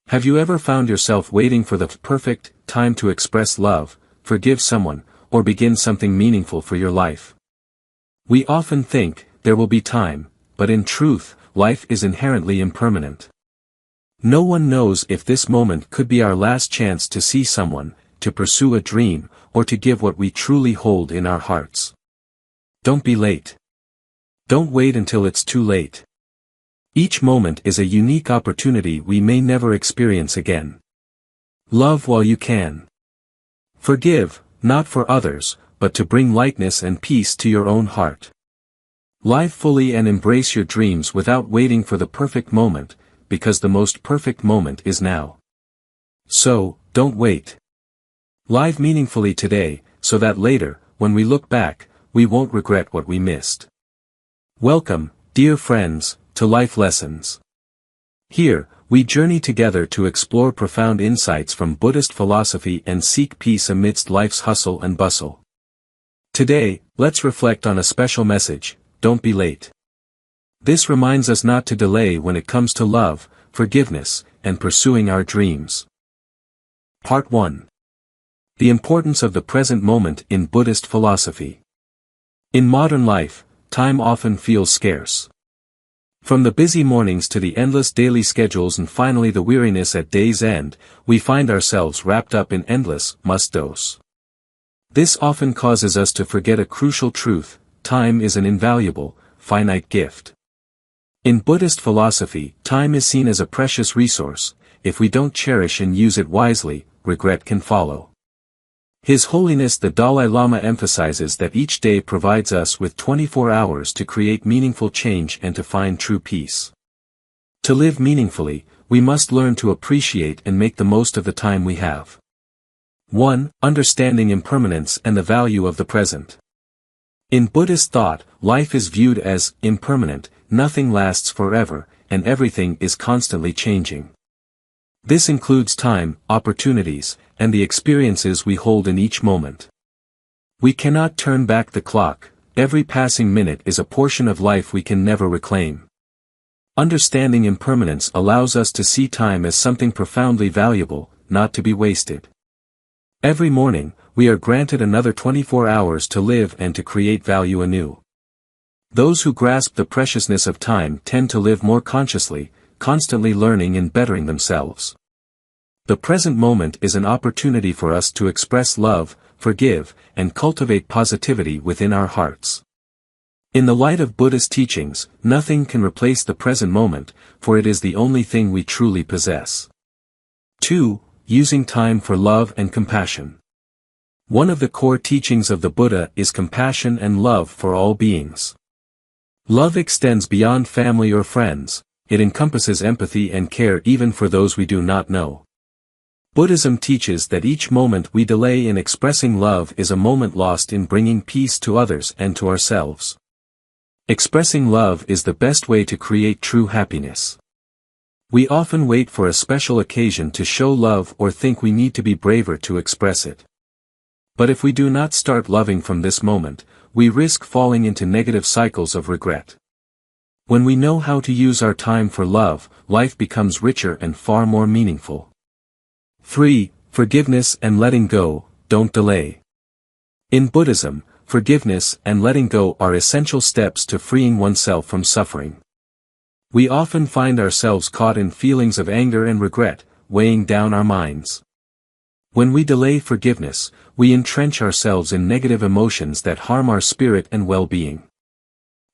Have you ever found yourself waiting for the perfect time to express love, forgive someone, or begin something meaningful for your life? We often think, there will be time, but in truth, life is inherently impermanent. No one knows if this moment could be our last chance to see someone, to pursue a dream, or to give what we truly hold in our hearts. Don't be late. Don't wait until it's too late. Each moment is a unique opportunity we may never experience again. Love while you can. Forgive, not for others, but to bring lightness and peace to your own heart. Live fully and embrace your dreams without waiting for the perfect moment, because the most perfect moment is now. So, don't wait. Live meaningfully today, so that later, when we look back, we won't regret what we missed. Welcome, dear friends, to Life Lessons. Here, we journey together to explore profound insights from Buddhist philosophy and seek peace amidst life's hustle and bustle. Today, let's reflect on a special message: don't be late. This reminds us not to delay when it comes to love, forgiveness, and pursuing our dreams. Part 1. The importance of the present moment in Buddhist philosophy. In modern life, time often feels scarce. From the busy mornings to the endless daily schedules and finally the weariness at day's end, we find ourselves wrapped up in endless must-dos. This often causes us to forget a crucial truth: time is an invaluable, finite gift. In Buddhist philosophy, time is seen as a precious resource. If we don't cherish and use it wisely, regret can follow. His Holiness the Dalai Lama emphasizes that each day provides us with 24 hours to create meaningful change and to find true peace. To live meaningfully, we must learn to appreciate and make the most of the time we have. 1. Understanding impermanence and the value of the present. In Buddhist thought, life is viewed as impermanent, nothing lasts forever, and everything is constantly changing. This includes time, opportunities, and the experiences we hold in each moment. We cannot turn back the clock. Every passing minute is a portion of life we can never reclaim. Understanding impermanence allows us to see time as something profoundly valuable, not to be wasted. Every morning, we are granted another 24 hours to live and to create value anew. Those who grasp the preciousness of time tend to live more consciously, constantly learning and bettering themselves. The present moment is an opportunity for us to express love, forgive, and cultivate positivity within our hearts. In the light of Buddhist teachings, nothing can replace the present moment, for it is the only thing we truly possess. 2. Using time for love and compassion. One of the core teachings of the Buddha is compassion and love for all beings. Love extends beyond family or friends. It encompasses empathy and care even for those we do not know. Buddhism teaches that each moment we delay in expressing love is a moment lost in bringing peace to others and to ourselves. Expressing love is the best way to create true happiness. We often wait for a special occasion to show love or think we need to be braver to express it. But if we do not start loving from this moment, we risk falling into negative cycles of regret. When we know how to use our time for love, life becomes richer and far more meaningful. 3. Forgiveness and letting go. Don't delay. In Buddhism, forgiveness and letting go are essential steps to freeing oneself from suffering. We often find ourselves caught in feelings of anger and regret, weighing down our minds. When we delay forgiveness, we entrench ourselves in negative emotions that harm our spirit and well-being.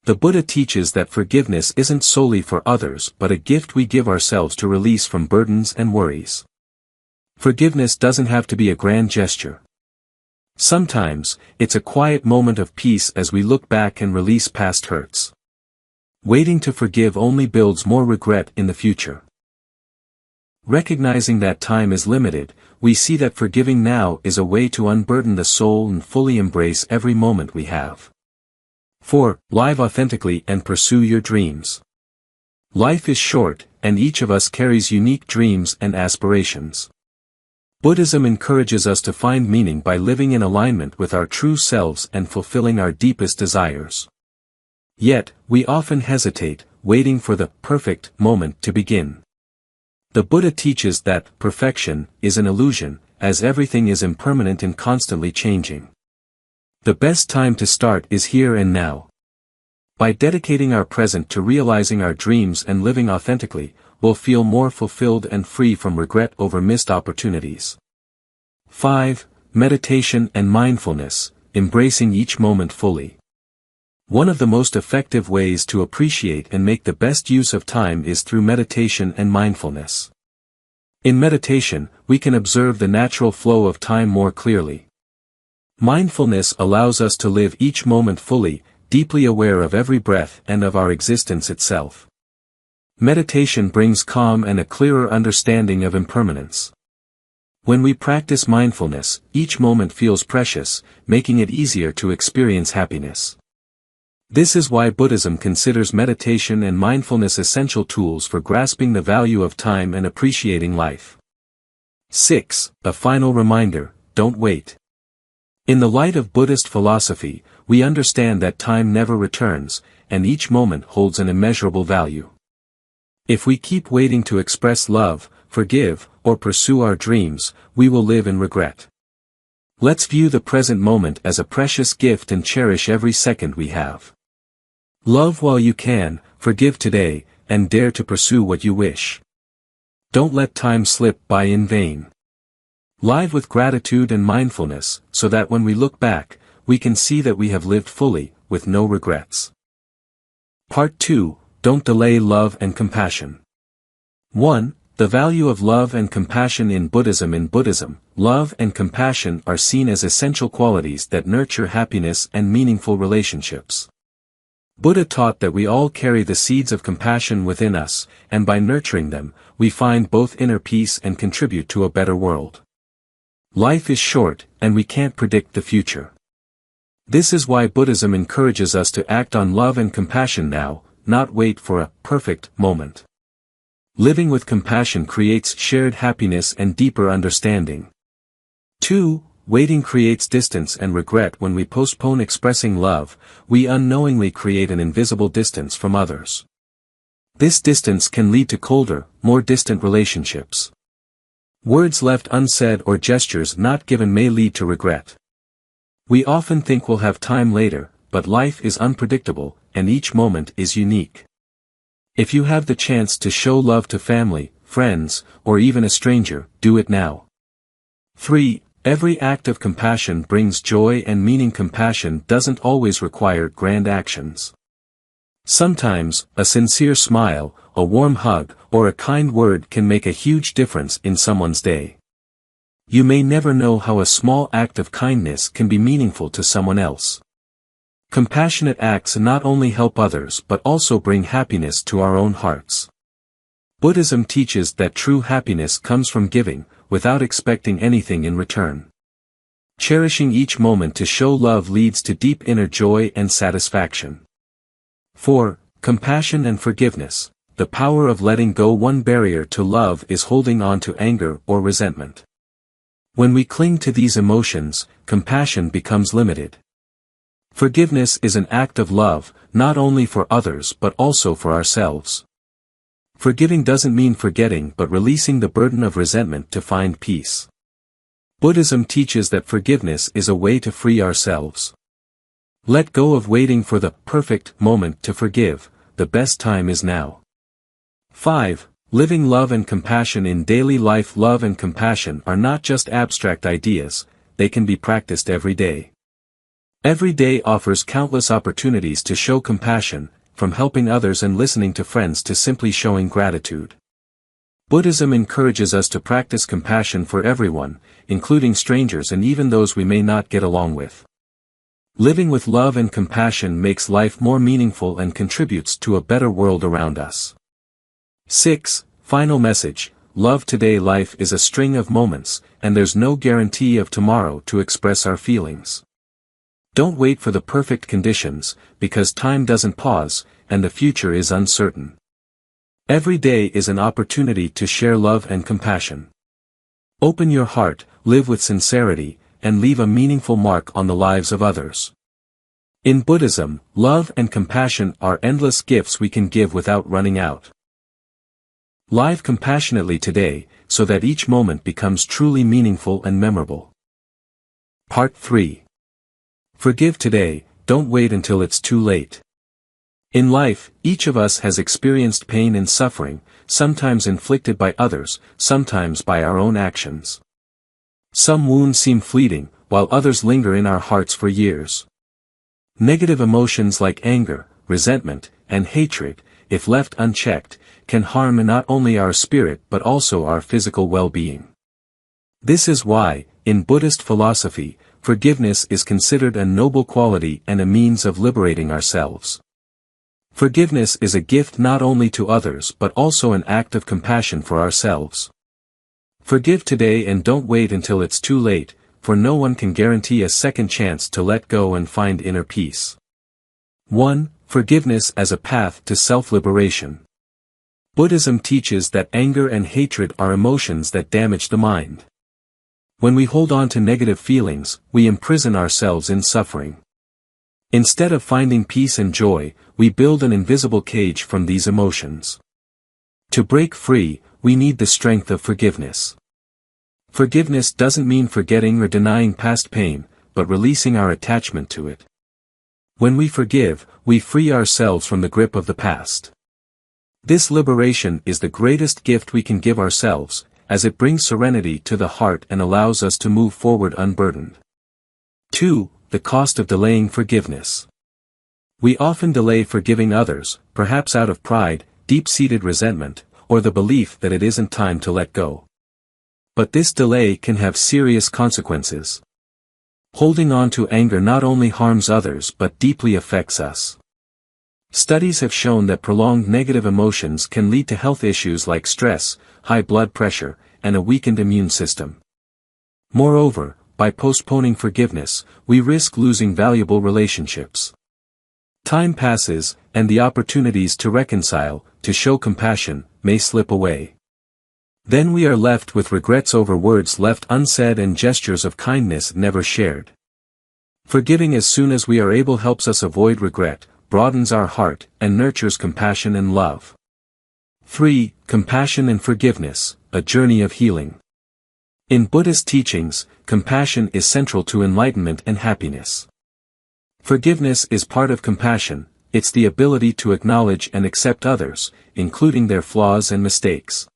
The Buddha teaches that forgiveness isn't solely for others but a gift we give ourselves to release from burdens and worries. Forgiveness doesn't have to be a grand gesture. Sometimes, it's a quiet moment of peace as we look back and release past hurts. Waiting to forgive only builds more regret in the future. Recognizing that time is limited, we see that forgiving now is a way to unburden the soul and fully embrace every moment we have. 4. Live authentically and pursue your dreams. Life is short, and each of us carries unique dreams and aspirations. Buddhism encourages us to find meaning by living in alignment with our true selves and fulfilling our deepest desires. Yet, we often hesitate, waiting for the perfect moment to begin. The Buddha teaches that perfection is an illusion, as everything is impermanent and constantly changing. The best time to start is here and now. By dedicating our present to realizing our dreams and living authentically, we'll feel more fulfilled and free from regret over missed opportunities. 5. Meditation and mindfulness, embracing each moment fully. One of the most effective ways to appreciate and make the best use of time is through meditation and mindfulness. In meditation, we can observe the natural flow of time more clearly. Mindfulness allows us to live each moment fully, deeply aware of every breath and of our existence itself. Meditation brings calm and a clearer understanding of impermanence. When we practice mindfulness, each moment feels precious, making it easier to experience happiness. This is why Buddhism considers meditation and mindfulness essential tools for grasping the value of time and appreciating life. 6. A final reminder: don't wait. In the light of Buddhist philosophy, we understand that time never returns, and each moment holds an immeasurable value. If we keep waiting to express love, forgive, or pursue our dreams, we will live in regret. Let's view the present moment as a precious gift and cherish every second we have. Love while you can, forgive today, and dare to pursue what you wish. Don't let time slip by in vain. Live with gratitude and mindfulness, so that when we look back, we can see that we have lived fully, with no regrets. Part 2. Don't delay love and compassion. 1. The value of love and compassion in Buddhism. In Buddhism, love and compassion are seen as essential qualities that nurture happiness and meaningful relationships. Buddha taught that we all carry the seeds of compassion within us, and by nurturing them, we find both inner peace and contribute to a better world. Life is short, and we can't predict the future. This is why Buddhism encourages us to act on love and compassion now, not wait for a perfect moment. Living with compassion creates shared happiness and deeper understanding. 2. Waiting creates distance and regret. When we postpone expressing love, we unknowingly create an invisible distance from others. This distance can lead to colder, more distant relationships. Words left unsaid or gestures not given may lead to regret. We often think we'll have time later, but life is unpredictable, and each moment is unique. If you have the chance to show love to family, friends, or even a stranger, do it now. 3. Every act of compassion brings joy and meaning. Compassion doesn't always require grand actions. Sometimes, a sincere smile, a warm hug, or a kind word can make a huge difference in someone's day. You may never know how a small act of kindness can be meaningful to someone else. Compassionate acts not only help others but also bring happiness to our own hearts. Buddhism teaches that true happiness comes from giving, without expecting anything in return. Cherishing each moment to show love leads to deep inner joy and satisfaction. 4. Compassion and forgiveness. The power of letting go. One barrier to love is holding on to anger or resentment. When we cling to these emotions, compassion becomes limited. Forgiveness is an act of love, not only for others but also for ourselves. Forgiving doesn't mean forgetting but releasing the burden of resentment to find peace. Buddhism teaches that forgiveness is a way to free ourselves. Let go of waiting for the perfect moment to forgive. The best time is now. 5. Living love and compassion in daily life. Love and compassion are not just abstract ideas, they can be practiced every day. Every day offers countless opportunities to show compassion, from helping others and listening to friends to simply showing gratitude. Buddhism encourages us to practice compassion for everyone, including strangers and even those we may not get along with. Living with love and compassion makes life more meaningful and contributes to a better world around us. 6. Final message: love today. Life is a string of moments, and there's no guarantee of tomorrow to express our feelings. Don't wait for the perfect conditions, because time doesn't pause, and the future is uncertain. Every day is an opportunity to share love and compassion. Open your heart, live with sincerity, and leave a meaningful mark on the lives of others. In Buddhism, love and compassion are endless gifts we can give without running out. Live compassionately today, so that each moment becomes truly meaningful and memorable. Part 3. Forgive today, don't wait until it's too late. In life, each of us has experienced pain and suffering, sometimes inflicted by others, sometimes by our own actions. Some wounds seem fleeting, while others linger in our hearts for years. Negative emotions like anger, resentment, and hatred, if left unchecked, can harm not only our spirit but also our physical well-being. This is why, in Buddhist philosophy, forgiveness is considered a noble quality and a means of liberating ourselves. Forgiveness is a gift not only to others but also an act of compassion for ourselves. Forgive today and don't wait until it's too late, for no one can guarantee a second chance to let go and find inner peace. 1. Forgiveness as a path to self-liberation. Buddhism teaches that anger and hatred are emotions that damage the mind. When we hold on to negative feelings, we imprison ourselves in suffering. Instead of finding peace and joy, we build an invisible cage from these emotions. To break free, we need the strength of forgiveness. Forgiveness doesn't mean forgetting or denying past pain, but releasing our attachment to it. When we forgive, we free ourselves from the grip of the past. This liberation is the greatest gift we can give ourselves, as it brings serenity to the heart and allows us to move forward unburdened. 2. The cost of delaying forgiveness. We often delay forgiving others, perhaps out of pride, deep-seated resentment, or the belief that it isn't time to let go. But this delay can have serious consequences. Holding on to anger not only harms others but deeply affects us. Studies have shown that prolonged negative emotions can lead to health issues like stress, high blood pressure, and a weakened immune system. Moreover, by postponing forgiveness, we risk losing valuable relationships. Time passes, and the opportunities to reconcile, to show compassion, may slip away. Then we are left with regrets over words left unsaid and gestures of kindness never shared. Forgiving as soon as we are able helps us avoid regret, broadens our heart, and nurtures compassion and love. 3. Compassion and forgiveness, a journey of healing. In Buddhist teachings, compassion is central to enlightenment and happiness. Forgiveness is part of compassion, it's the ability to acknowledge and accept others, including their flaws and mistakes.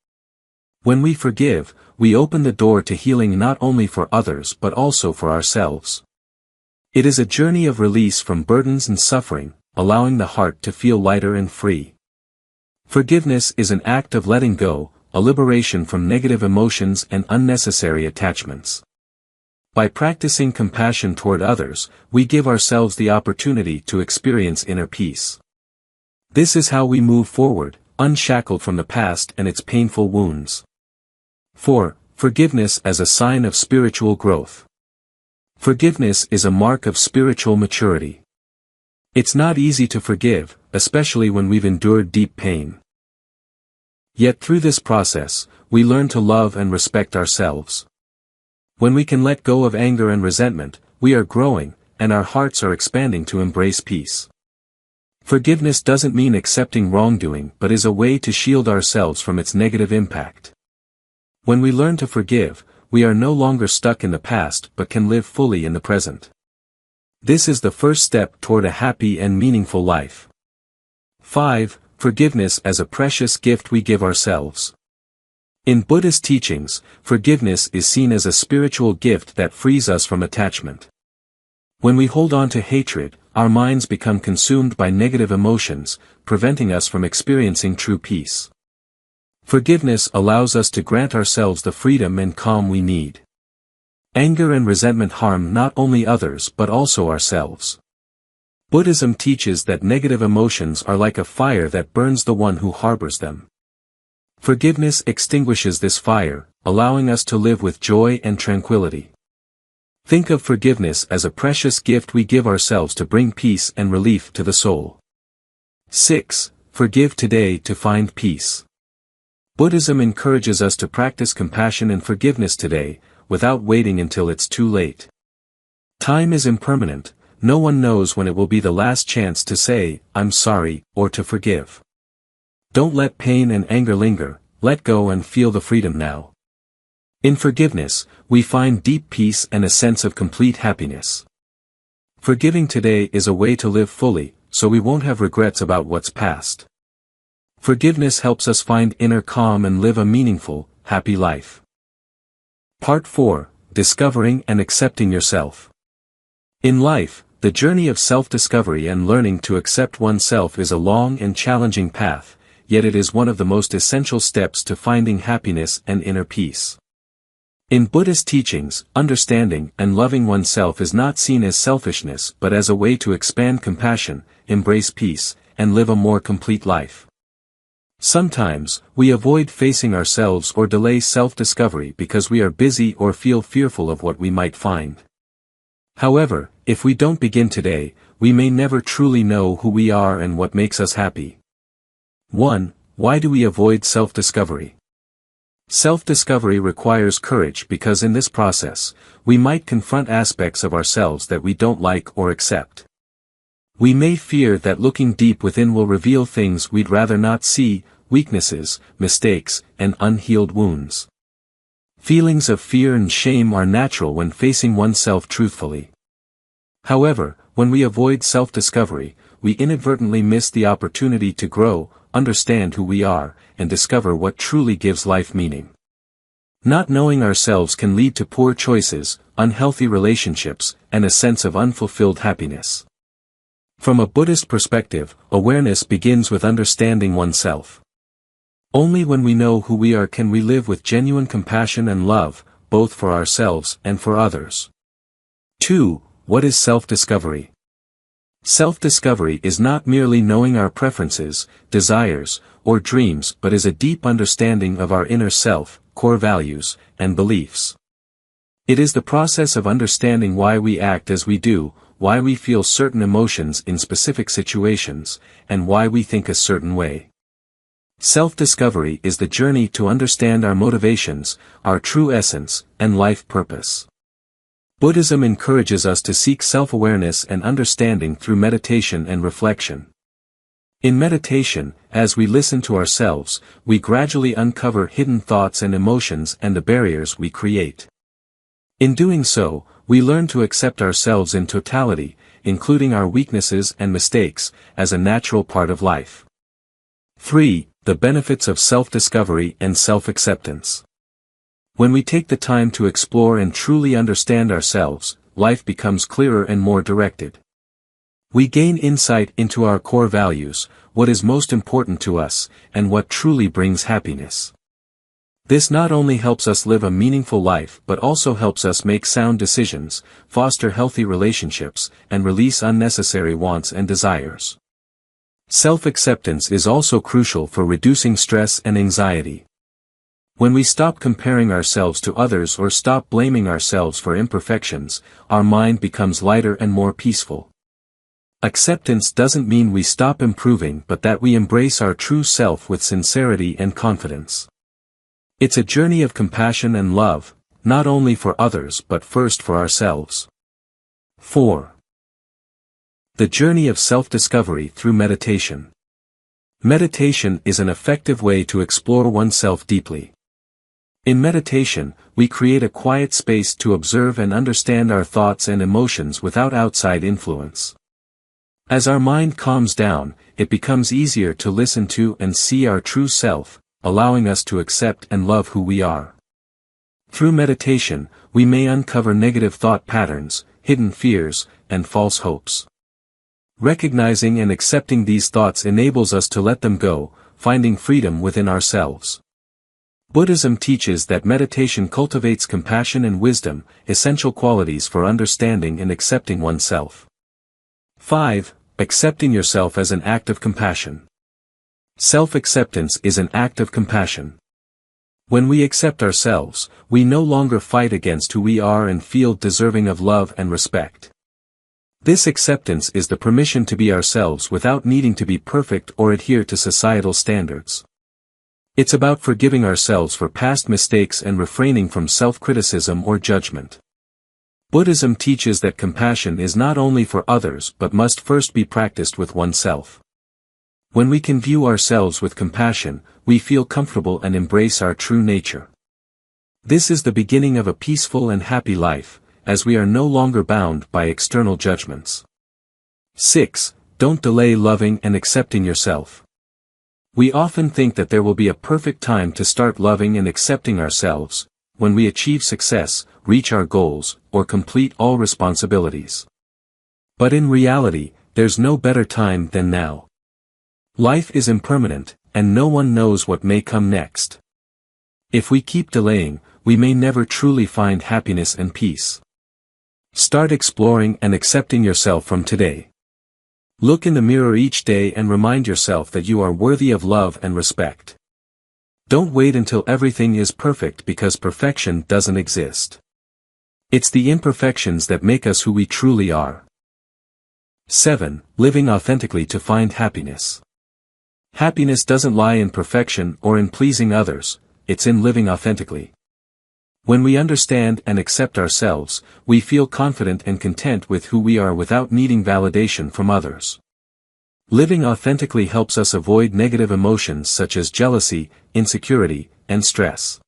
When we forgive, we open the door to healing not only for others but also for ourselves. It is a journey of release from burdens and suffering, allowing the heart to feel lighter and free. Forgiveness is an act of letting go, a liberation from negative emotions and unnecessary attachments. By practicing compassion toward others, we give ourselves the opportunity to experience inner peace. This is how we move forward, unshackled from the past and its painful wounds. 4. Forgiveness as a sign of spiritual growth. Forgiveness is a mark of spiritual maturity. It's not easy to forgive, especially when we've endured deep pain. Yet through this process, we learn to love and respect ourselves. When we can let go of anger and resentment, we are growing, and our hearts are expanding to embrace peace. Forgiveness doesn't mean accepting wrongdoing but is a way to shield ourselves from its negative impact. When we learn to forgive, we are no longer stuck in the past but can live fully in the present. This is the first step toward a happy and meaningful life. 5. Forgiveness as a precious gift we give ourselves. In Buddhist teachings, forgiveness is seen as a spiritual gift that frees us from attachment. When we hold on to hatred, our minds become consumed by negative emotions, preventing us from experiencing true peace. Forgiveness allows us to grant ourselves the freedom and calm we need. Anger and resentment harm not only others but also ourselves. Buddhism teaches that negative emotions are like a fire that burns the one who harbors them. Forgiveness extinguishes this fire, allowing us to live with joy and tranquility. Think of forgiveness as a precious gift we give ourselves to bring peace and relief to the soul. 6. Forgive today to find peace. Buddhism encourages us to practice compassion and forgiveness today, without waiting until it's too late. Time is impermanent. No one knows when it will be the last chance to say, "I'm sorry," or to forgive. Don't let pain and anger linger, let go and feel the freedom now. In forgiveness, we find deep peace and a sense of complete happiness. Forgiving today is a way to live fully, so we won't have regrets about what's past. Forgiveness helps us find inner calm and live a meaningful, happy life. Part 4. Discovering and accepting yourself. In life, the journey of self-discovery and learning to accept oneself is a long and challenging path, yet it is one of the most essential steps to finding happiness and inner peace. In Buddhist teachings, understanding and loving oneself is not seen as selfishness but as a way to expand compassion, embrace peace, and live a more complete life. Sometimes, we avoid facing ourselves or delay self-discovery because we are busy or feel fearful of what we might find. However, if we don't begin today, we may never truly know who we are and what makes us happy. 1. Why do we avoid self-discovery? Self-discovery requires courage because in this process, we might confront aspects of ourselves that we don't like or accept. We may fear that looking deep within will reveal things we'd rather not see, weaknesses, mistakes, and unhealed wounds. Feelings of fear and shame are natural when facing oneself truthfully. However, when we avoid self-discovery, we inadvertently miss the opportunity to grow, understand who we are, and discover what truly gives life meaning. Not knowing ourselves can lead to poor choices, unhealthy relationships, and a sense of unfulfilled happiness. From a Buddhist perspective, awareness begins with understanding oneself. Only when we know who we are can we live with genuine compassion and love, both for ourselves and for others. 2. What is self-discovery? Self-discovery is not merely knowing our preferences, desires, or dreams but is a deep understanding of our inner self, core values, and beliefs. It is the process of understanding why we act as we do, why we feel certain emotions in specific situations, and why we think a certain way. Self-discovery is the journey to understand our motivations, our true essence, and life purpose. Buddhism encourages us to seek self-awareness and understanding through meditation and reflection. In meditation, as we listen to ourselves, we gradually uncover hidden thoughts and emotions and the barriers we create. In doing so, we learn to accept ourselves in totality, including our weaknesses and mistakes, as a natural part of life. 3. The benefits of self-discovery and self-acceptance. When we take the time to explore and truly understand ourselves, life becomes clearer and more directed. We gain insight into our core values, what is most important to us, and what truly brings happiness. This not only helps us live a meaningful life but also helps us make sound decisions, foster healthy relationships, and release unnecessary wants and desires. Self-acceptance is also crucial for reducing stress and anxiety. When we stop comparing ourselves to others or stop blaming ourselves for imperfections, our mind becomes lighter and more peaceful. Acceptance doesn't mean we stop improving but that we embrace our true self with sincerity and confidence. It's a journey of compassion and love, not only for others but first for ourselves. 4. The journey of self-discovery through meditation. Meditation is an effective way to explore oneself deeply. In meditation, we create a quiet space to observe and understand our thoughts and emotions without outside influence. As our mind calms down, it becomes easier to listen to and see our true self, allowing us to accept and love who we are. Through meditation, we may uncover negative thought patterns, hidden fears, and false hopes. Recognizing and accepting these thoughts enables us to let them go, finding freedom within ourselves. Buddhism teaches that meditation cultivates compassion and wisdom, essential qualities for understanding and accepting oneself. 5. Accepting yourself as an act of compassion. Self-acceptance is an act of compassion. When we accept ourselves, we no longer fight against who we are and feel deserving of love and respect. This acceptance is the permission to be ourselves without needing to be perfect or adhere to societal standards. It's about forgiving ourselves for past mistakes and refraining from self-criticism or judgment. Buddhism teaches that compassion is not only for others but must first be practiced with oneself. When we can view ourselves with compassion, we feel comfortable and embrace our true nature. This is the beginning of a peaceful and happy life, as we are no longer bound by external judgments. 6. Don't delay loving and accepting yourself. We often think that there will be a perfect time to start loving and accepting ourselves, when we achieve success, reach our goals, or complete all responsibilities. But in reality, there's no better time than now. Life is impermanent, and no one knows what may come next. If we keep delaying, we may never truly find happiness and peace. Start exploring and accepting yourself from today. Look in the mirror each day and remind yourself that you are worthy of love and respect. Don't wait until everything is perfect, because perfection doesn't exist. It's the imperfections that make us who we truly are. 7. Living authentically to find happiness. Happiness doesn't lie in perfection or in pleasing others, it's in living authentically. When we understand and accept ourselves, we feel confident and content with who we are without needing validation from others. Living authentically helps us avoid negative emotions such as jealousy, insecurity, and stress.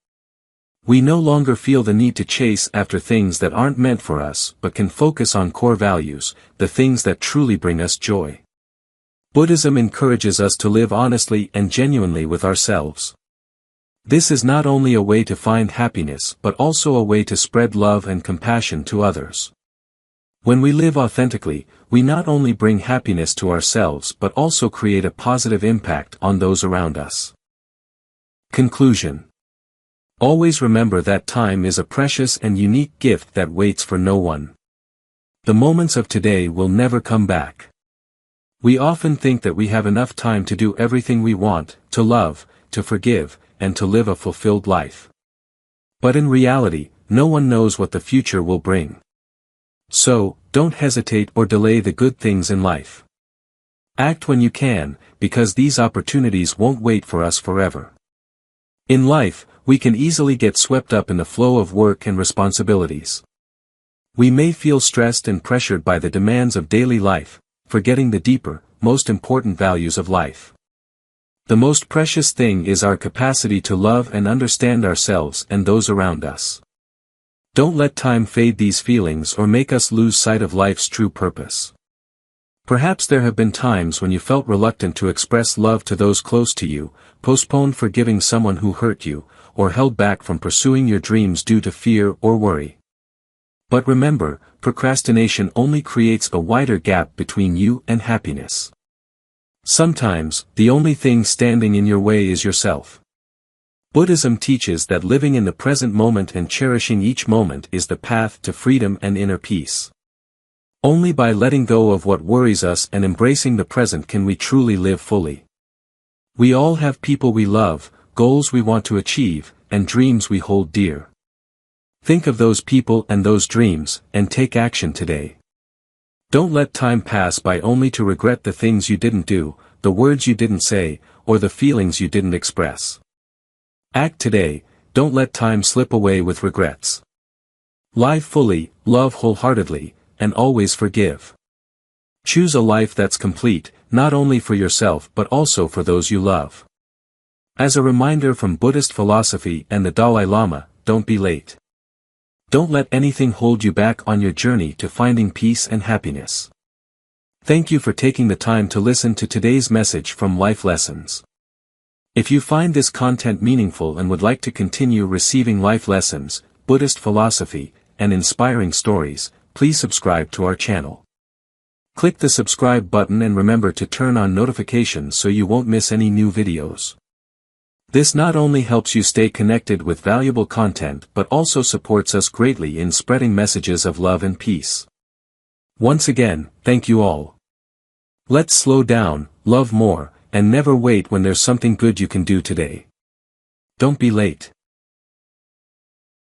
We no longer feel the need to chase after things that aren't meant for us, but can focus on core values, the things that truly bring us joy. Buddhism encourages us to live honestly and genuinely with ourselves. This is not only a way to find happiness but also a way to spread love and compassion to others. When we live authentically, we not only bring happiness to ourselves but also create a positive impact on those around us. Conclusion. Always remember that time is a precious and unique gift that waits for no one. The moments of today will never come back. We often think that we have enough time to do everything we want, to love, to forgive, and to live a fulfilled life. But in reality, no one knows what the future will bring. So, don't hesitate or delay the good things in life. Act when you can, because these opportunities won't wait for us forever. In life, we can easily get swept up in the flow of work and responsibilities. We may feel stressed and pressured by the demands of daily life, forgetting the deeper, most important values of life. The most precious thing is our capacity to love and understand ourselves and those around us. Don't let time fade these feelings or make us lose sight of life's true purpose. Perhaps there have been times when you felt reluctant to express love to those close to you, postponed forgiving someone who hurt you, or held back from pursuing your dreams due to fear or worry. But remember, procrastination only creates a wider gap between you and happiness. Sometimes, the only thing standing in your way is yourself. Buddhism teaches that living in the present moment and cherishing each moment is the path to freedom and inner peace. Only by letting go of what worries us and embracing the present can we truly live fully. We all have people we love, goals we want to achieve, and dreams we hold dear. Think of those people and those dreams, and take action today. Don't let time pass by only to regret the things you didn't do, the words you didn't say, or the feelings you didn't express. Act today, don't let time slip away with regrets. Live fully, love wholeheartedly, and always forgive. Choose a life that's complete, not only for yourself but also for those you love. As a reminder from Buddhist philosophy and the Dalai Lama, don't be late. Don't let anything hold you back on your journey to finding peace and happiness. Thank you for taking the time to listen to today's message from Life Lessons. If you find this content meaningful and would like to continue receiving life lessons, Buddhist philosophy, and inspiring stories, please subscribe to our channel. Click the subscribe button and remember to turn on notifications so you won't miss any new videos. This not only helps you stay connected with valuable content but also supports us greatly in spreading messages of love and peace. Once again, thank you all. Let's slow down, love more, and never wait when there's something good you can do today. Don't be late.